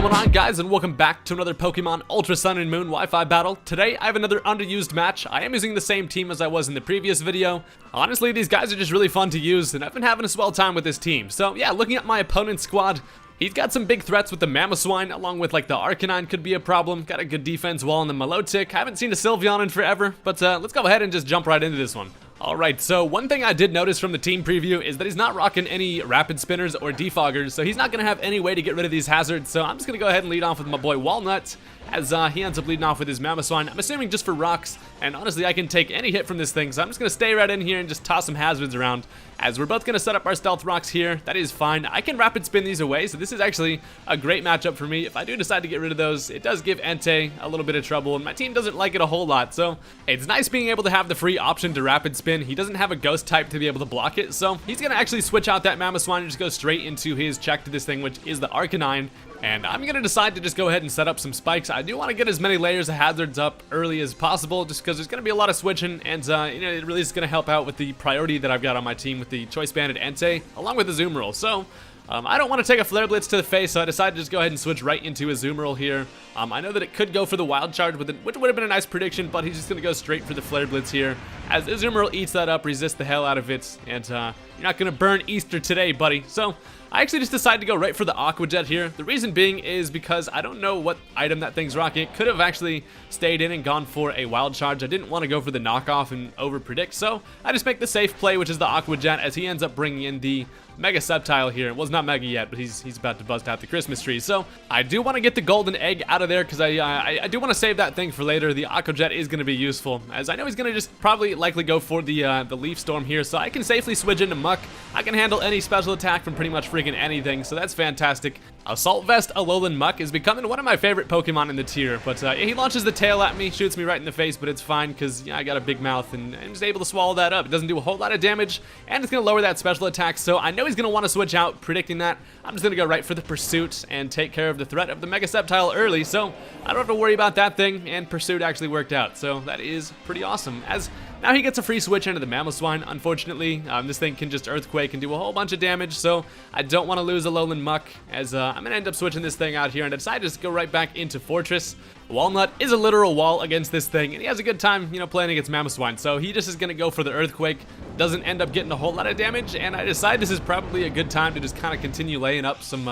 going on, guys, and welcome back to another Pokemon Ultra Sun and Moon Wi-Fi battle. Today, I have another underused match. I am using the same team as I was in the previous video. Honestly, these guys are just really fun to use, and I've been having a swell time with this team. So yeah, looking at my opponent's squad, he's got some big threats with the Mamoswine, along with like the Arcanine could be a problem. Got a good defense wall on the Milotic. Haven't seen a Sylveon in forever, but let's go ahead and just jump right into this one. Alright, so one thing I did notice from the team preview is that he's not rocking any Rapid Spinners or Defoggers, so he's not going to have any way to get rid of these hazards, so I'm just going to go ahead and lead off with my boy Walnut, as he ends up leading off with his Mamoswine. I'm assuming just for rocks, and honestly I can take any hit from this thing, so I'm just going to stay right in here and just toss some hazards around, as we're both going to set up our Stealth Rocks here. That is fine. I can Rapid Spin these away, so this is actually a great matchup for me. If I do decide to get rid of those, it does give Entei a little bit of trouble, and my team doesn't like it a whole lot, so it's nice being able to have the free option to Rapid Spin. He doesn't have a Ghost type to be able to block it, so he's going to actually switch out that Mamoswine and just go straight into his check to this thing, which is the Arcanine. And I'm going to decide to just go ahead and set up some spikes. I do want to get as many layers of hazards up early as possible, just because there's going to be a lot of switching, and you know, it really is going to help out with the priority that I've got on my team with the Choice Banded Entei, along with the Azumarill. So I don't want to take a Flare Blitz to the face, so I decided to just go ahead and switch right into Azumarill here. I know that it could go for the Wild Charge, which would have been a nice prediction, but he's just going to go straight for the Flare Blitz here, as Azumarill eats that up, resists the hell out of it, and you're not going to burn Easter today, buddy. So I actually just decided to go right for the Aqua Jet here. The reason being is because I don't know what item that thing's rocking. It could have actually stayed in and gone for a Wild Charge. I didn't want to go for the knockoff and over-predict, so I just make the safe play, which is the Aqua Jet, as he ends up bringing in the Mega Sceptile here. Well, it's not Mega yet, but he's about to bust out the Christmas tree. So I do want to get the Golden Egg out of there, because I do want to save that thing for later. The Aqua Jet is going to be useful, as I know he's going to just probably likely go for the Leaf Storm here, so I can safely switch into Muck. I can handle any special attack from pretty much freaking anything, so that's fantastic. Assault Vest Alolan Muck is becoming one of my favorite Pokemon in the tier, but he launches the tail at me, shoots me right in the face, but it's fine, because I got a big mouth, and I'm just able to swallow that up. It doesn't do a whole lot of damage, and it's going to lower that special attack, so I know he's going to want to switch out. Predicting that, I'm just going to go right for the Pursuit and take care of the threat of the Mega Sceptile early, so I don't have to worry about that thing, and Pursuit actually worked out, so that is pretty awesome, as now he gets a free switch into the Mamoswine. Unfortunately, this thing can just Earthquake and do a whole bunch of damage, so I don't want to lose Alolan Muck, as I'm going to end up switching this thing out here, and I decided to just go right back into Forretress. Walnut is a literal wall against this thing, and he has a good time, you know, playing against Mamoswine, so he just is going to go for the Earthquake, doesn't end up getting a whole lot of damage, and I decide this is probably a good time to just kind of continue laying up some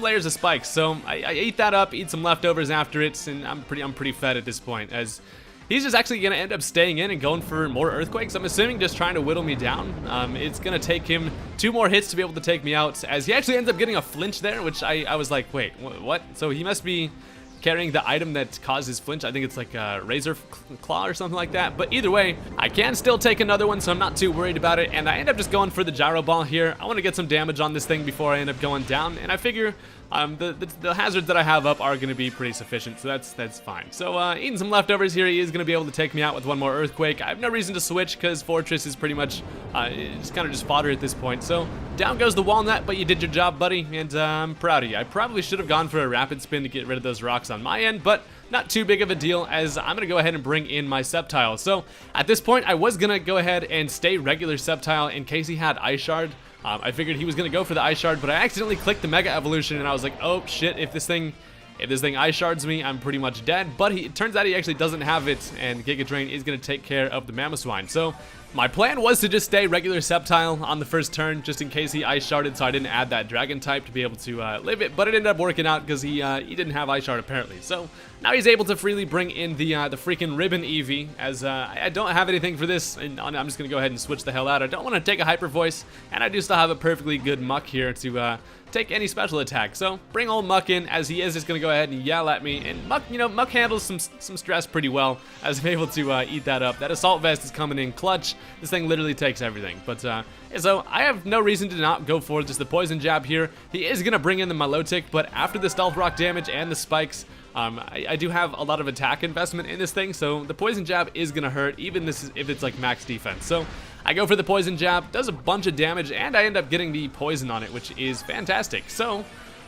layers of spikes. So I eat that up, eat some leftovers after it, and I'm pretty fed at this point, as he's just actually going to end up staying in and going for more Earthquakes. I'm assuming just trying to whittle me down. It's going to take him 2 more hits to be able to take me out, as he actually ends up getting a flinch there, which I was like, wait, what? So he must be carrying the item that causes flinch. I think it's like a Razor Claw or something like that. But either way, I can still take another one, so I'm not too worried about it. And I end up just going for the Gyro Ball here. I want to get some damage on this thing before I end up going down. And I figure the hazards that I have up are going to be pretty sufficient, so that's fine. So eating some leftovers here, he is going to be able to take me out with one more Earthquake. I have no reason to switch, because Forretress is pretty much just kind of just fodder at this point. So down goes the Walnut, but you did your job, buddy, and I'm proud of you. I probably should have gone for a Rapid Spin to get rid of those rocks on my end, but not too big of a deal, as I'm going to go ahead and bring in my Sceptile. So at this point, I was going to go ahead and stay regular Sceptile in case he had Ice Shard. I figured he was going to go for the Ice Shard, but I accidentally clicked the Mega Evolution, and I was like, oh shit, if this thing Ice Shards me, I'm pretty much dead. But it turns out he actually doesn't have it, and Giga Drain is going to take care of the Mamoswine. So my plan was to just stay regular Sceptile on the first turn, just in case he Ice Sharded, so I didn't add that Dragon type to be able to live it, but it ended up working out, because he didn't have Ice Shard apparently. So now he's able to freely bring in the freaking Ribbon Eevee, as I don't have anything for this, and I'm just going to go ahead and switch the hell out. I don't want to take a Hyper Voice, and I do still have a perfectly good Muck here to take any special attack. So bring old Muck in, as he is just going to go ahead and yell at me, and Muck, you know, Muck handles some stress pretty well, as I'm able to eat that up. That Assault Vest is coming in clutch. This thing literally takes everything, but so I have no reason to not go for just the Poison Jab here. He is going to bring in the Milotic, but after the Stealth Rock damage and the spikes, I do have a lot of attack investment in this thing, so the Poison Jab is going to hurt, even if it's like max defense. So I go for the Poison Jab, does a bunch of damage, and I end up getting the poison on it, which is fantastic. So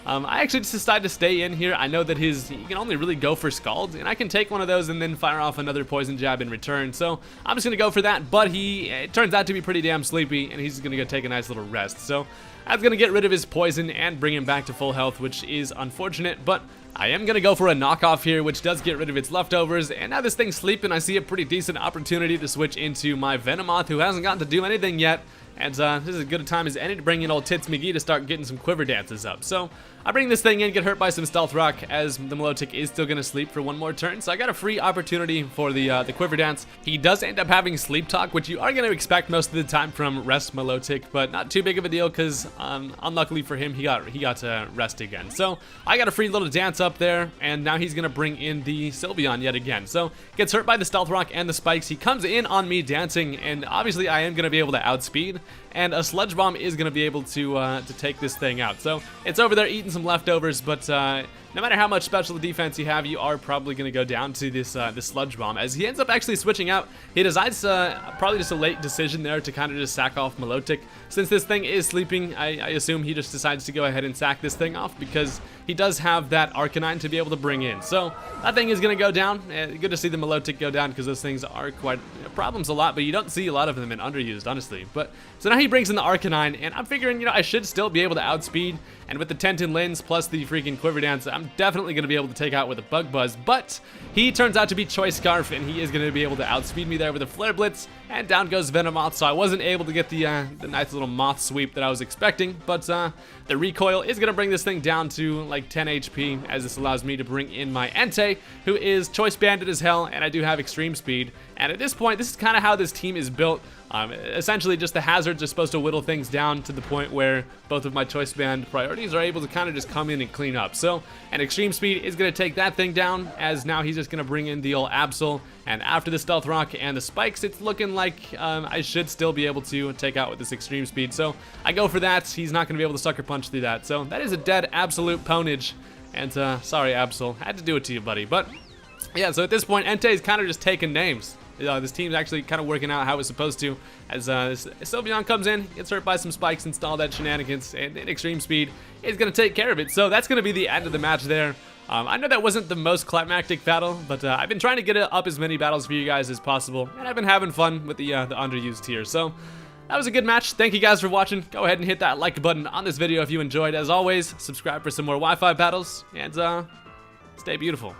I actually just decided to stay in here. I know that he can only really go for Scald, and I can take one of those and then fire off another poison jab in return. So I'm just gonna go for that, but it turns out to be pretty damn sleepy, and he's gonna go take a nice little rest. So that's gonna get rid of his poison and bring him back to full health, which is unfortunate, but I am gonna go for a knockoff here, which does get rid of its leftovers, and now this thing's sleeping. I see a pretty decent opportunity to switch into my Venomoth, who hasn't gotten to do anything yet. And this is as good a time as any to bring in old Tits McGee to start getting some quiver dances up. So I bring this thing in, get hurt by some Stealth Rock, as the Milotic is still going to sleep for one more turn. So I got a free opportunity for the quiver dance. He does end up having Sleep Talk, which you are going to expect most of the time from Rest Milotic, but not too big of a deal because unluckily for him, he got to rest again. So I got a free little dance up there, and now he's going to bring in the Sylveon yet again. So gets hurt by the Stealth Rock and the spikes. He comes in on me dancing, and obviously I am going to be able to outspeed. And a Sludge Bomb is going to be able to take this thing out. So it's over there eating some leftovers, but no matter how much special defense you have, you are probably going to go down to this Sludge Bomb. As he ends up actually switching out, he decides probably just a late decision there to kind of just sack off Milotic. Since this thing is sleeping, I assume he just decides to go ahead and sack this thing off because he does have that Arcanine to be able to bring in. So that thing is going to go down. Good to see the Milotic go down because those things are quite problems a lot, but you don't see a lot of them in underused, honestly. But so now he brings in the Arcanine, and I'm figuring, you know, I should still be able to outspeed. And with the Tentin Lens plus the freaking Quiver Dance, I'm definitely going to be able to take out with a Bug Buzz. But he turns out to be Choice Scarf, and he is going to be able to outspeed me there with a Flare Blitz. And down goes Venomoth, so I wasn't able to get the nice little moth sweep that I was expecting. But the recoil is going to bring this thing down to like 10 HP, as this allows me to bring in my Entei, who is Choice Banded as hell, and I do have Extreme Speed. And at this point, this is kind of how this team is built. Essentially, just the hazards are supposed to whittle things down to the point where both of my Choice Band priorities are able to kind of just come in and clean up. So, an Extreme Speed is going to take that thing down, as now he's just going to bring in the old Absol. And after the Stealth Rock and the spikes, it's looking like I should still be able to take out with this Extreme Speed. So, I go for that. He's not going to be able to Sucker Punch through that. So, that is a dead absolute ponage. And sorry, Absol. I had to do it to you, buddy. But, yeah, so at this point, Entei is kind of just taking names. This team's actually kind of working out how it's supposed to, as Sylveon comes in, gets hurt by some spikes, install that shenanigans, and Extreme Speed is going to take care of it. So that's going to be the end of the match there. I know that wasn't the most climactic battle, but I've been trying to get up as many battles for you guys as possible, and I've been having fun with the underused tier. So that was a good match. Thank you guys for watching. Go ahead and hit that like button on this video if you enjoyed. As always, subscribe for some more Wi-Fi battles, and stay beautiful.